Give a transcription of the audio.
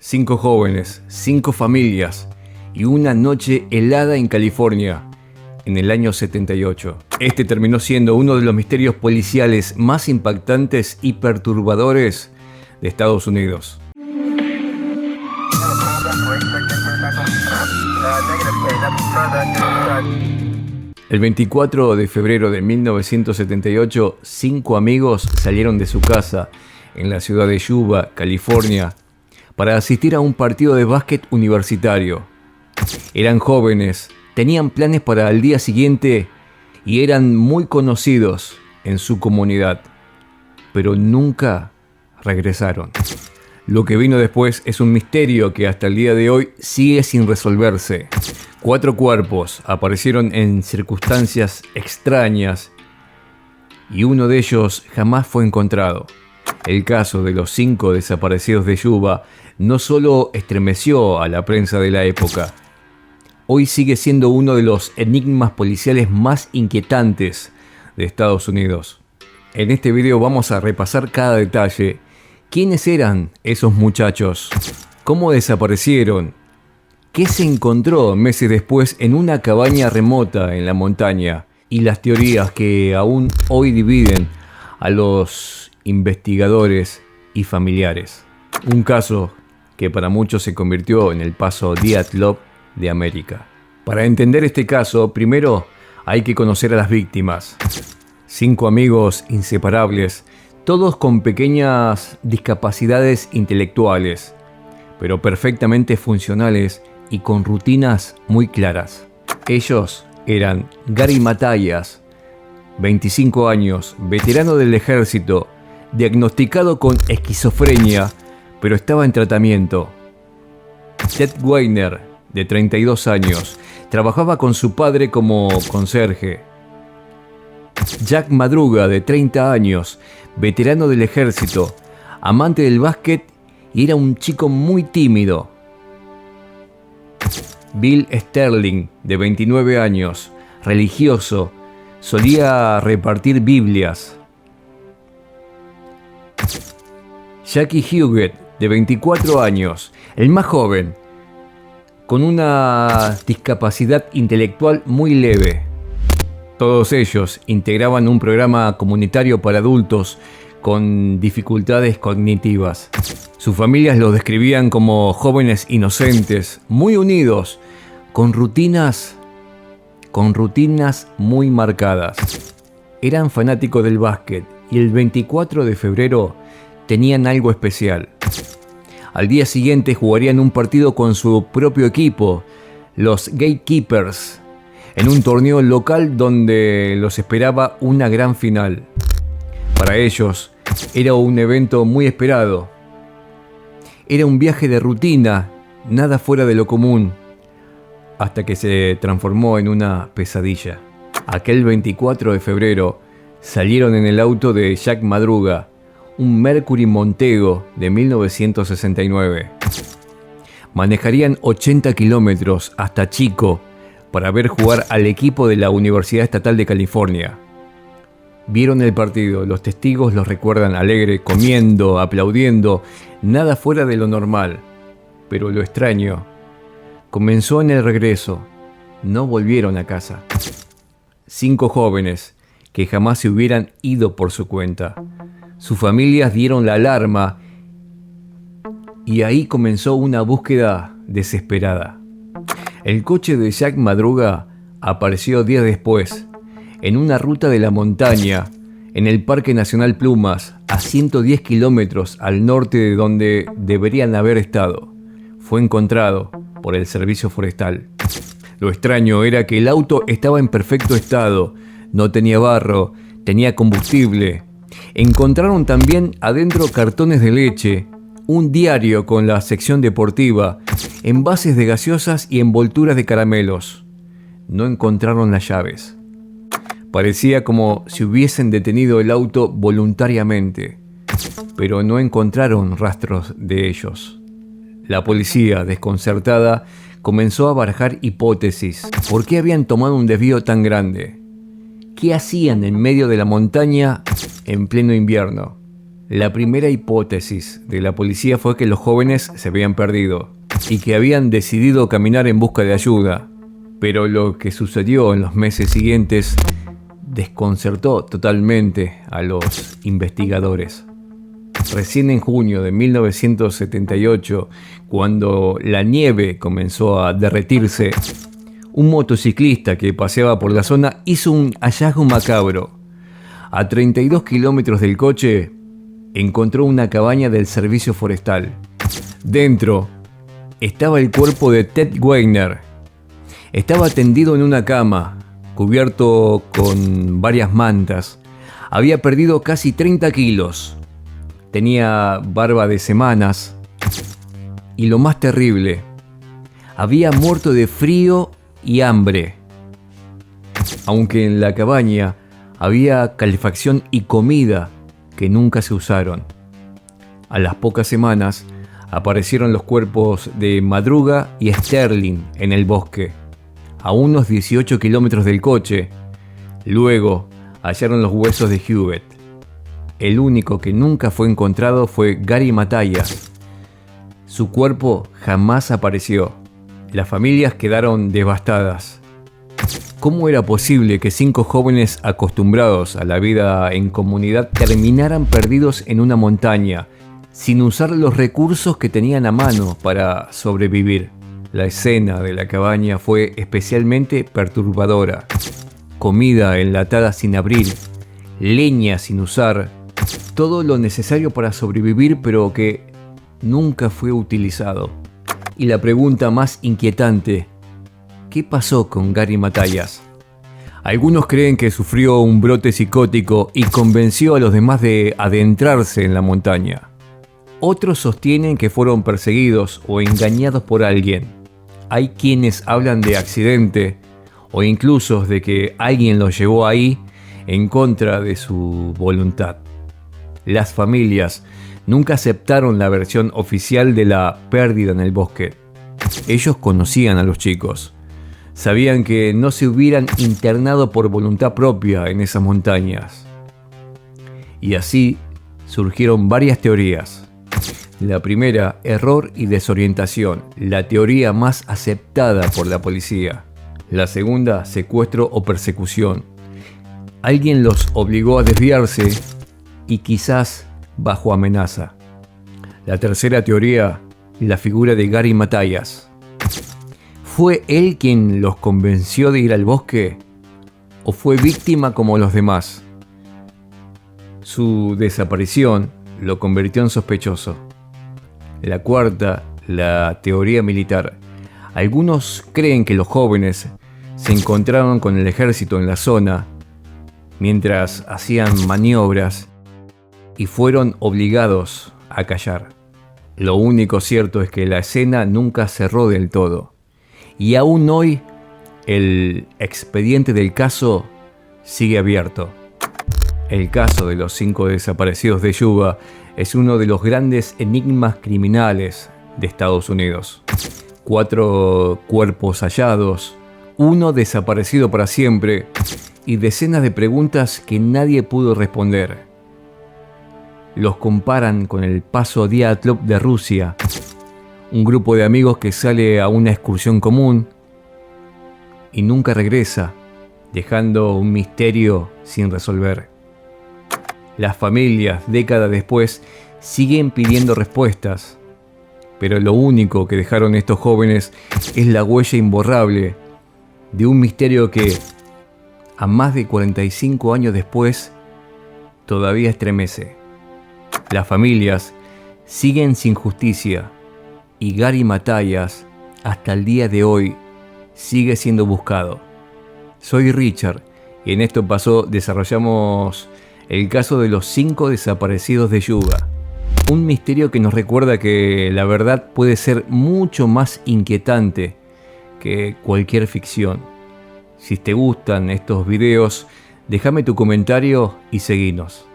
5 jóvenes, 5 familias y una noche helada en California en el año 78. Este terminó siendo uno de los misterios policiales más impactantes y perturbadores de Estados Unidos. El 24 de febrero de 1978, 5 amigos salieron de su casa en la ciudad de Yuba, California, para asistir a un partido de básquet universitario. Eran jóvenes, tenían planes para el día siguiente y eran muy conocidos en su comunidad, pero nunca regresaron. Lo que vino después es un misterio que hasta el día de hoy sigue sin resolverse. 4 cuerpos aparecieron en circunstancias extrañas y uno de ellos jamás fue encontrado. El caso de los 5 desaparecidos de Yuba no solo estremeció a la prensa de la época, hoy sigue siendo uno de los enigmas policiales más inquietantes de Estados Unidos. En este video vamos a repasar cada detalle. ¿Quiénes eran esos muchachos? ¿Cómo desaparecieron? ¿Qué se encontró meses después en una cabaña remota en la montaña? Y las teorías que aún hoy dividen a los investigadores y familiares. Un caso que para muchos se convirtió en el paso Dyatlov de América. Para entender este caso, primero hay que conocer a las víctimas. 5 amigos inseparables, todos con pequeñas discapacidades intelectuales, pero perfectamente funcionales y con rutinas muy claras. Ellos eran Gary Matthias, 25 años, veterano del ejército, diagnosticado con esquizofrenia, pero estaba en tratamiento. Ted Weiner, de 32 años, trabajaba con su padre como conserje. Jack Madruga, de 30 años, veterano del ejército, amante del básquet y era un chico muy tímido. Bill Sterling, de 29 años, religioso, solía repartir Biblias. Jackie Huguet, de 24 años, el más joven, con una discapacidad intelectual muy leve. Todos ellos integraban un programa comunitario para adultos con dificultades cognitivas. Sus familias los describían como jóvenes inocentes, muy unidos, con rutinas muy marcadas. Eran fanáticos del básquet y el 24 de febrero tenían algo especial. Al día siguiente jugarían un partido con su propio equipo, los Gatekeepers, en un torneo local donde los esperaba una gran final. Para ellos era un evento muy esperado. Era un viaje de rutina, nada fuera de lo común, hasta que se transformó en una pesadilla. Aquel 24 de febrero salieron en el auto de Jack Madruga, un Mercury Montego de 1969. Manejarían 80 kilómetros hasta Chico para ver jugar al equipo de la Universidad Estatal de California. Vieron el partido, los testigos los recuerdan alegre, comiendo, aplaudiendo, nada fuera de lo normal. Pero lo extraño comenzó en el regreso. No volvieron a casa. 5 jóvenes que jamás se hubieran ido por su cuenta. Sus familias dieron la alarma y ahí comenzó una búsqueda desesperada. El coche de Jack Madruga apareció días después, en una ruta de la montaña, en el Parque Nacional Plumas, a 110 kilómetros al norte de donde deberían haber estado. Fue encontrado por el servicio forestal. Lo extraño era que el auto estaba en perfecto estado, no tenía barro, tenía combustible. Encontraron también adentro cartones de leche, un diario con la sección deportiva, envases de gaseosas y envolturas de caramelos. No encontraron las llaves. Parecía como si hubiesen detenido el auto voluntariamente, pero no encontraron rastros de ellos. La policía, desconcertada, comenzó a barajar hipótesis. ¿Por qué habían tomado un desvío tan grande? ¿Qué hacían en medio de la montaña en pleno invierno? La primera hipótesis de la policía fue que los jóvenes se habían perdido y que habían decidido caminar en busca de ayuda, pero lo que sucedió en los meses siguientes desconcertó totalmente a los investigadores. Recién en junio de 1978, cuando la nieve comenzó a derretirse, un motociclista que paseaba por la zona hizo un hallazgo macabro. A 32 kilómetros del coche, encontró una cabaña del servicio forestal. Dentro estaba el cuerpo de Ted Weiner. Estaba tendido en una cama, cubierto con varias mantas. Había perdido casi 30 kilos. Tenía barba de semanas. Y lo más terrible, había muerto de frío y hambre. Aunque en la cabaña había calefacción y comida que nunca se usaron. A las pocas semanas aparecieron los cuerpos de Madruga y Sterling en el bosque, a unos 18 kilómetros del coche. Luego hallaron los huesos de Hubert. El único que nunca fue encontrado fue Gary Matthias. Su cuerpo jamás apareció. Las familias quedaron devastadas. ¿Cómo era posible que 5 jóvenes acostumbrados a la vida en comunidad terminaran perdidos en una montaña, sin usar los recursos que tenían a mano para sobrevivir? La escena de la cabaña fue especialmente perturbadora. Comida enlatada sin abrir, leña sin usar, todo lo necesario para sobrevivir, pero que nunca fue utilizado. Y la pregunta más inquietante: ¿qué pasó con Gary Matthias? Algunos creen que sufrió un brote psicótico y convenció a los demás de adentrarse en la montaña. Otros sostienen que fueron perseguidos o engañados por alguien. Hay quienes hablan de accidente o incluso de que alguien los llevó ahí en contra de su voluntad. Las familias nunca aceptaron la versión oficial de la pérdida en el bosque. Ellos conocían a los chicos. Sabían que no se hubieran internado por voluntad propia en esas montañas. Y así surgieron varias teorías. La primera, error y desorientación, la teoría más aceptada por la policía. La segunda, secuestro o persecución. Alguien los obligó a desviarse y quizás bajo amenaza. La tercera teoría, la figura de Gary Matthias. ¿Fue él quien los convenció de ir al bosque? ¿O fue víctima como los demás? Su desaparición lo convirtió en sospechoso. La cuarta, la teoría militar. Algunos creen que los jóvenes se encontraron con el ejército en la zona mientras hacían maniobras y fueron obligados a callar. Lo único cierto es que la escena nunca cerró del todo. Y aún hoy, el expediente del caso sigue abierto. El caso de los 5 desaparecidos de Yuba es uno de los grandes enigmas criminales de Estados Unidos. 4 cuerpos hallados, 1 desaparecido para siempre y decenas de preguntas que nadie pudo responder. Los comparan con el Paso Diatlov de Rusia, un grupo de amigos que sale a una excursión común y nunca regresa, dejando un misterio sin resolver. Las familias, décadas después, siguen pidiendo respuestas, pero lo único que dejaron estos jóvenes es la huella imborrable de un misterio que, a más de 45 años después, todavía estremece. Las familias siguen sin justicia y Gary Matthias, hasta el día de hoy, sigue siendo buscado. Soy Richard y en Esto Pasó desarrollamos el caso de los 5 desaparecidos de Yuba. Un misterio que nos recuerda que la verdad puede ser mucho más inquietante que cualquier ficción. Si te gustan estos videos, déjame tu comentario y seguinos.